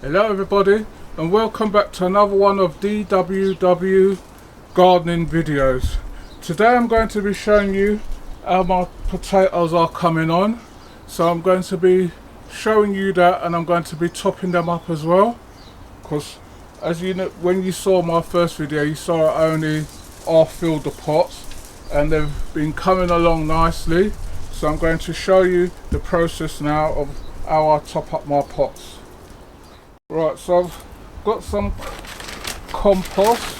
Hello everybody, and welcome back to another one of D.W.W gardening videos. Today I'm going to be showing you how my potatoes are coming on. So I'm going to be showing you that, and I'm going to be topping them up as well, because as you know, when you saw my first video, you saw I only half filled the pots and they've been coming along nicely. So I'm going to show you the process now of how I top up my pots. Right, so I've got some compost,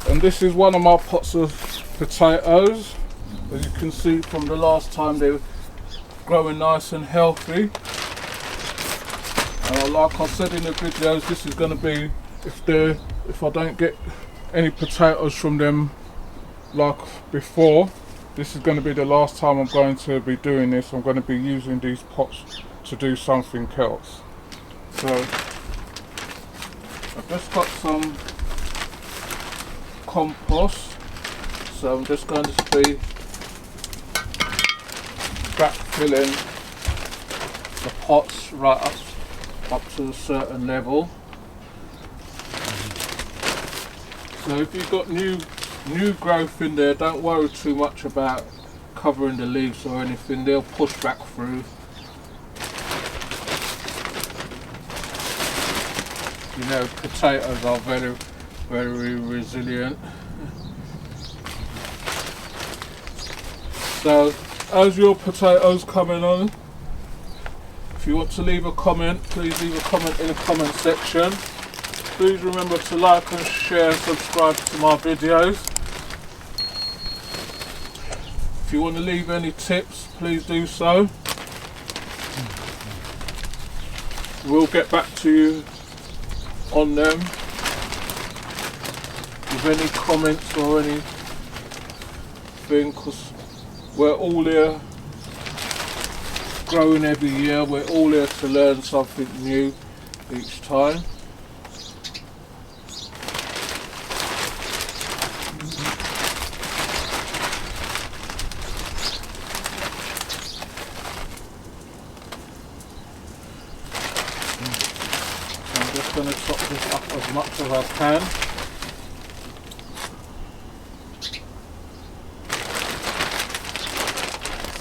and this is one of my pots of potatoes. As you can see from the last time, they were growing nice and healthy. And like I said in the videos, this is going to be, if I don't get any potatoes from them like before, this is going to be the last time I'm going to be doing this. I'm going to be using these pots to do something else. So I've just got some compost, so I'm just going to be backfilling the pots right up to a certain level. So if you've got new growth in there, don't worry too much about covering the leaves or anything, they'll push back through. You know, potatoes are very, very resilient. So, as your potatoes coming on, if you want to leave a comment, please leave a comment in the comment section. Please remember to like and share and subscribe to my videos. If you want to leave any tips, please do so. We'll get back to you on them with any comments or anything, because we're all here growing every year. We're all here to learn something new each time. I'm just going to top this up as much as I can.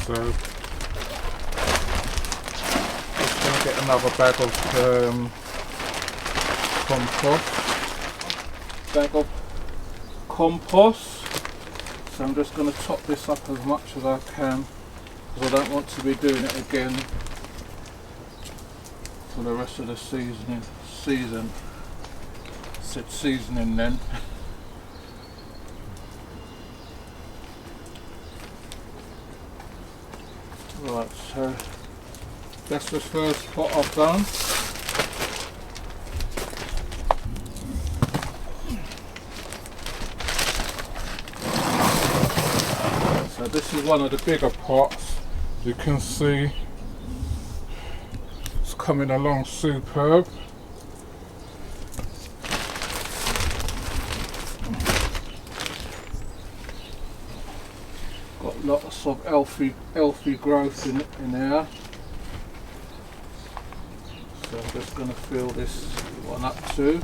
So just going to get another bag of compost. So I'm just going to top this up as much as I can, because I don't want to be doing it again for the rest of the season. Said seasoning then. Right, so that's the first pot I've done. So this is one of the bigger pots. You can see it's coming along superb. Got lots of healthy growth in there. So I'm just going to fill this one up too.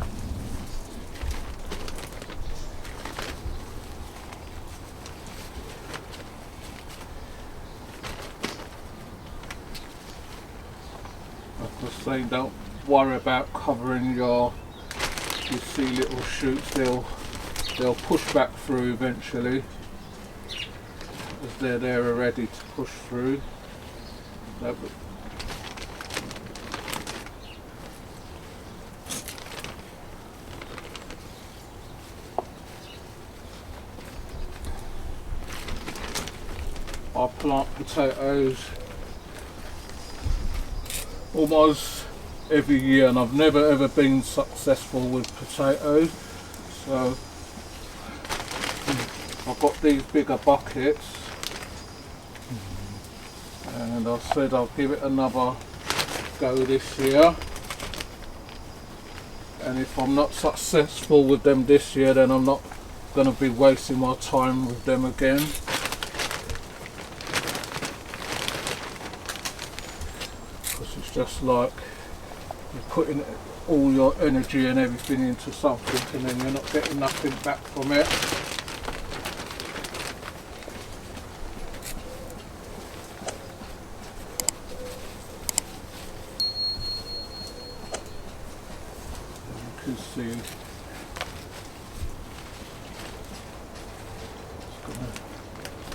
Like I was saying, don't worry about covering you see little shoots, they'll push back through eventually, as they're ready to push through. I plant potatoes almost every year, and I've never ever been successful with potatoes. So I've got these bigger buckets, and I said I'll give it another go this year, and if I'm not successful with them this year, then I'm not going to be wasting my time with them again. Because it's just like You're putting all your energy and everything into something, and then you're not getting nothing back from it. You can see it's going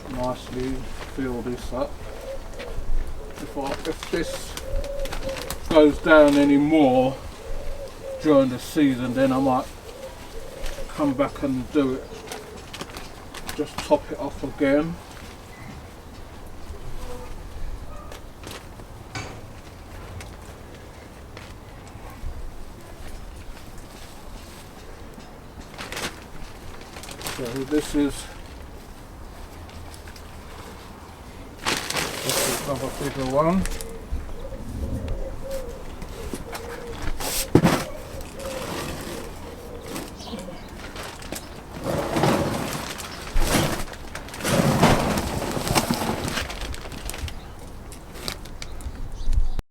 to nicely fill this up. If this goes down any more during the season, then I might come back and do it, just top it off again. So this is another bigger one.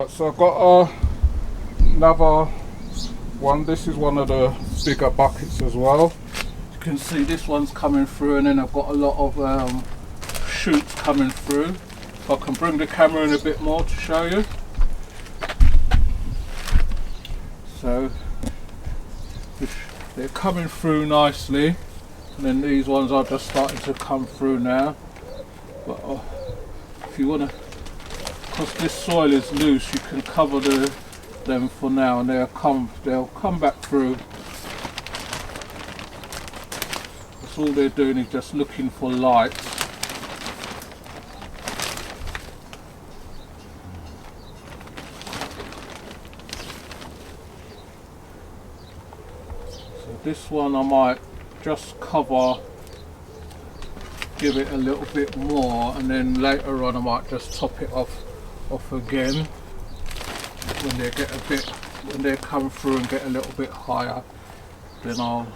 So I've got another one. This is one of the bigger buckets as well. You can see this one's coming through, and then I've got a lot of shoots coming through. I can bring the camera in a bit more to show you. So they're coming through nicely, and then these ones are just starting to come through now. But if you want to, because this soil is loose, you can cover them for now, and they'll come back through. That's all they're doing, is just looking for light. This one I might just cover, give it a little bit more, and then later on I might just top it off again when they come through and get a little bit higher. Then I'll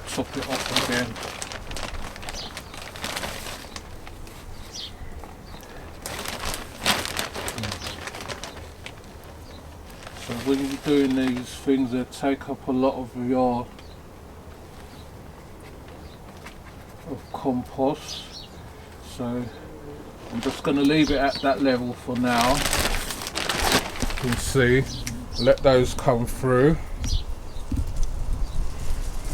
top it off again. So when you're doing these things, they take up a lot of your compost. So I'm just going to leave it at that level for now. You can see, let those come through.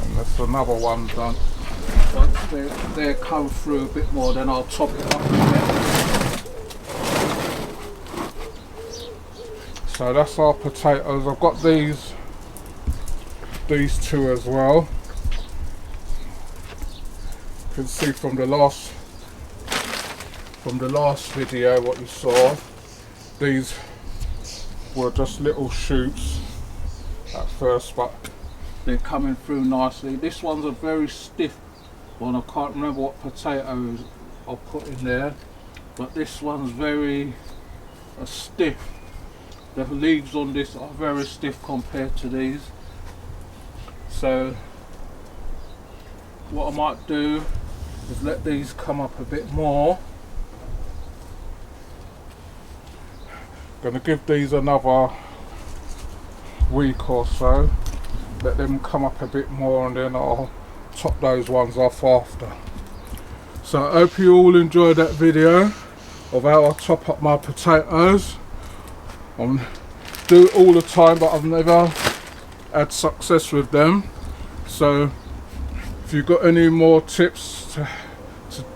And that's another one done. Once they come through a bit more, then I'll top it up again. So that's our potatoes. I've got these two as well. You can see from the last video what you saw, these were just little shoots at first, but they're coming through nicely. This one's a very stiff one. I can't remember what potatoes I put in there, but this one's very stiff. The leaves on this are very stiff compared to these. So what I might do is let these come up a bit more. Going to give these another week or so, let them come up a bit more, and then I'll top those ones off after. So I hope you all enjoyed that video of how I top up my potatoes. I do it all the time, but I've never had success with them. So if you've got any more tips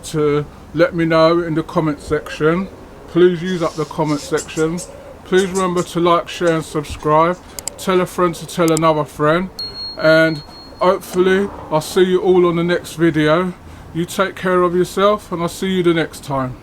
to let me know in the comment section, please use up the comment section. Please remember to like, share and subscribe. Tell a friend to tell another friend, and hopefully I'll see you all on the next video. You take care of yourself, and I'll see you the next time.